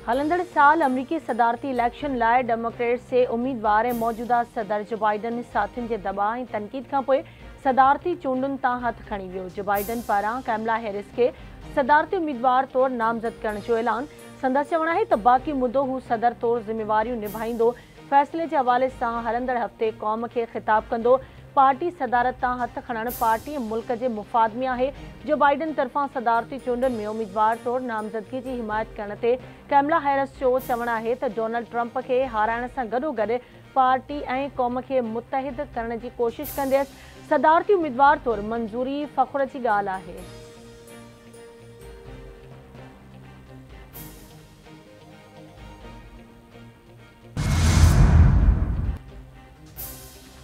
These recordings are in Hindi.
हलंदड़ साल अमरीकी सदारती इलेक्शन लाइ डेमोक्रेट से उम्मीदवार मौजूदा सदर जो बाइडन साथियुनि जे दबाव ऐं तनक़ीद खां पोइ सदारती चूंडुनि तां हथ खणी वियो। जो बाइडन पारां कैमला हैरिस खे सदारती उम्मीदवार तौर नामज़द करण जो ऐलान। संदसि चवण आहे त बाक़ी मुदो हू सदर तौर ज़िम्मेवारियूं निभाईंदो। फ़ैसिले जे हवाले सां हलंदड़ हफ़्ते क़ौम खे ख़िताब कंदो। पार्टी सदारत तां हथ खणण पार्टी मुल्क जे मुफ़ाद में आहे। जो बाइडन तरफ़ां सदारती चूंडुनि में उम्मीदवार तौर नामज़दगी जी हिमायत करण ते कैमला हैरिस जो चवण आहे त डोनाल्ड ट्रंप खे हाराइण सां गॾोगॾु पार्टी ऐं क़ौम खे मुतहिद करण जी कोशिश कंदसि। सदारती उम्मीदवार तौर मंज़ूरी फ़ख्र जी ॻाल्हि आहे।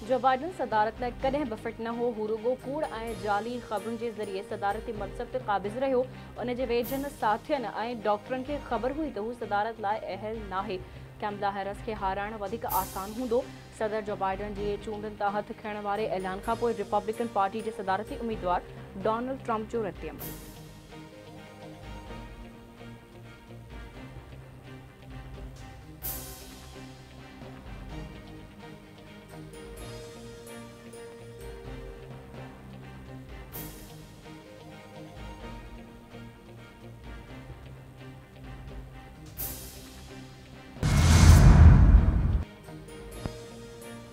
जो बाइडन सदारत लाइ कॾहिं बि फिट न हो। हू रुगो कूड़ ऐं जाली ख़बरुनि जे ज़रिए सदारती मनसब ते क़ाबिज़ रहियो। उन जे वेझनि साथियुनि ऐं डॉक्टरनि खे ख़बर हुई त हू सदारत लाइ अहल नाहे। कैमला हैरिस खे हाराइण वधीक आसान हूंदो। सदर जो बाइडन जे चूंडुनि तां हथ खणण वारे ऐलान खां पोइ रिपब्लिकन पार्टी जे सदारती उम्मीदवार डोनाल्ड ट्रंप जो रद्दअमल।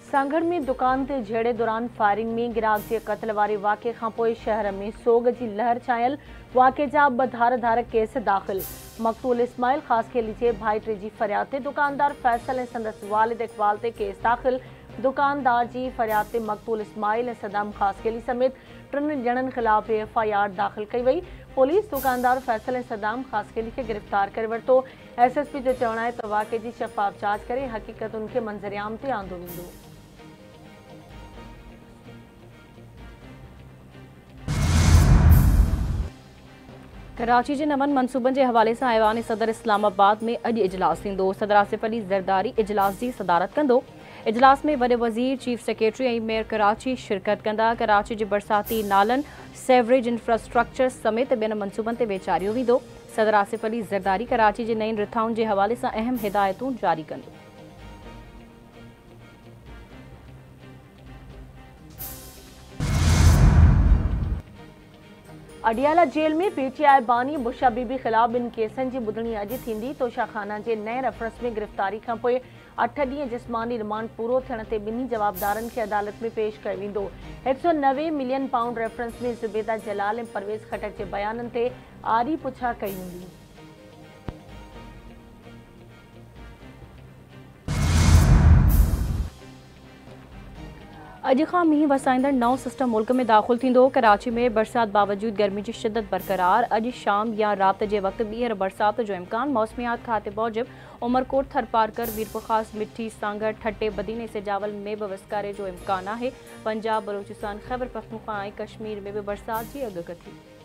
सांगड़ में दुकान ते झेड़े दौरान फायरिंग में गिराक जे क़त्ल वारे वाक़े खां पोइ शहर में सोग जी लहर छायल। वाक़े जा 2 धार केस दाख़िल। मक़तूल इस्माइल ख़ासखेली जे भाइटे जी फरियाद ते दुकानदार फैसल ऐं संदसि वालिद इक़बाल ते केस दाख़िल। दुकानदार जी फरियाद ते मक़तूल इस्माइल ऐं सदाम ख़ासखेली समेत 3 ॼणनि ख़िलाफ़ FIR दाख़िल कई वई। पुलिस दुकानदार फैसल ऐं सदाम ख़ासखेली खे गिरफ़्तार करे वरितो। SSP जो चवणु आहे त वाक़े जी शफ़ाफ़ जांच करे हक़ीक़तुनि खे मंज़रिआम ते आंदो वेंदो। कराची जे नवनि मनसूबनि जे हवाले सां ऐवान सदर इस्लामाबाद में अॼु इजलास थींदो। सदर आसिफ अली ज़रदारी इजलास जी सदारत कंदो। इजलास में वॾे वज़ीर, चीफ सेक्रेटरी ऐं मेयर कराची शिरकत कंदा। कराची जे बरसाती नालनि, सेवरेज इंफ्रास्ट्रक्चर समेत ॿियनि मनसूबनि ते वीचारियो वेंदो। सदर आसिफ अली ज़रदारी कराची जे नईं रिथाउनि जे हवाले सां अहम हिदायतूं जारी कंदो। अडियाला जेल में PTI बानी बुशा बीबी ख़िलाफ़ 2 केसनि जी ॿुधणी अॼु थींदी। तोशाखाना जे नए रेफरेंस में गिरफ़्तारी खां पोइ 8 ॾींहं जिस्मानी रिमांड पूरो थियण ते ॿिन्ही जवाबदारनि खे अदालत में पेश कयो वेंदो। 190 मिलियन पाउंड रेफरेंस में ज़ुबैदा जलाल ऐं परवेज़ खटक जे बयाननि ते आरी पुछा कई वेंदी। अॼु खां मींहुं वसाईंदड़ नओं सिस्टम मुल्क में दाख़िल थींदो। कराची में बरसात बावजूद गर्मी जी शिदत बरक़रार। अॼु शाम या रात जे वक़्तु ॿीहर बरसात जो इम्कान। मौसमियात खाते मूजिबि उमरकोट, थरपारकर, मीरपुरख़ास, मिठी, सांगड़, ठट्टे, बदीन ऐं सिजावल में बि विस्कारे जो इम्कान आहे। पंजाब, बलोचिस्तान, ख़ैबर पख्तूनख्वा ऐं कश्मीर में बि बरसात जी अॻकथी।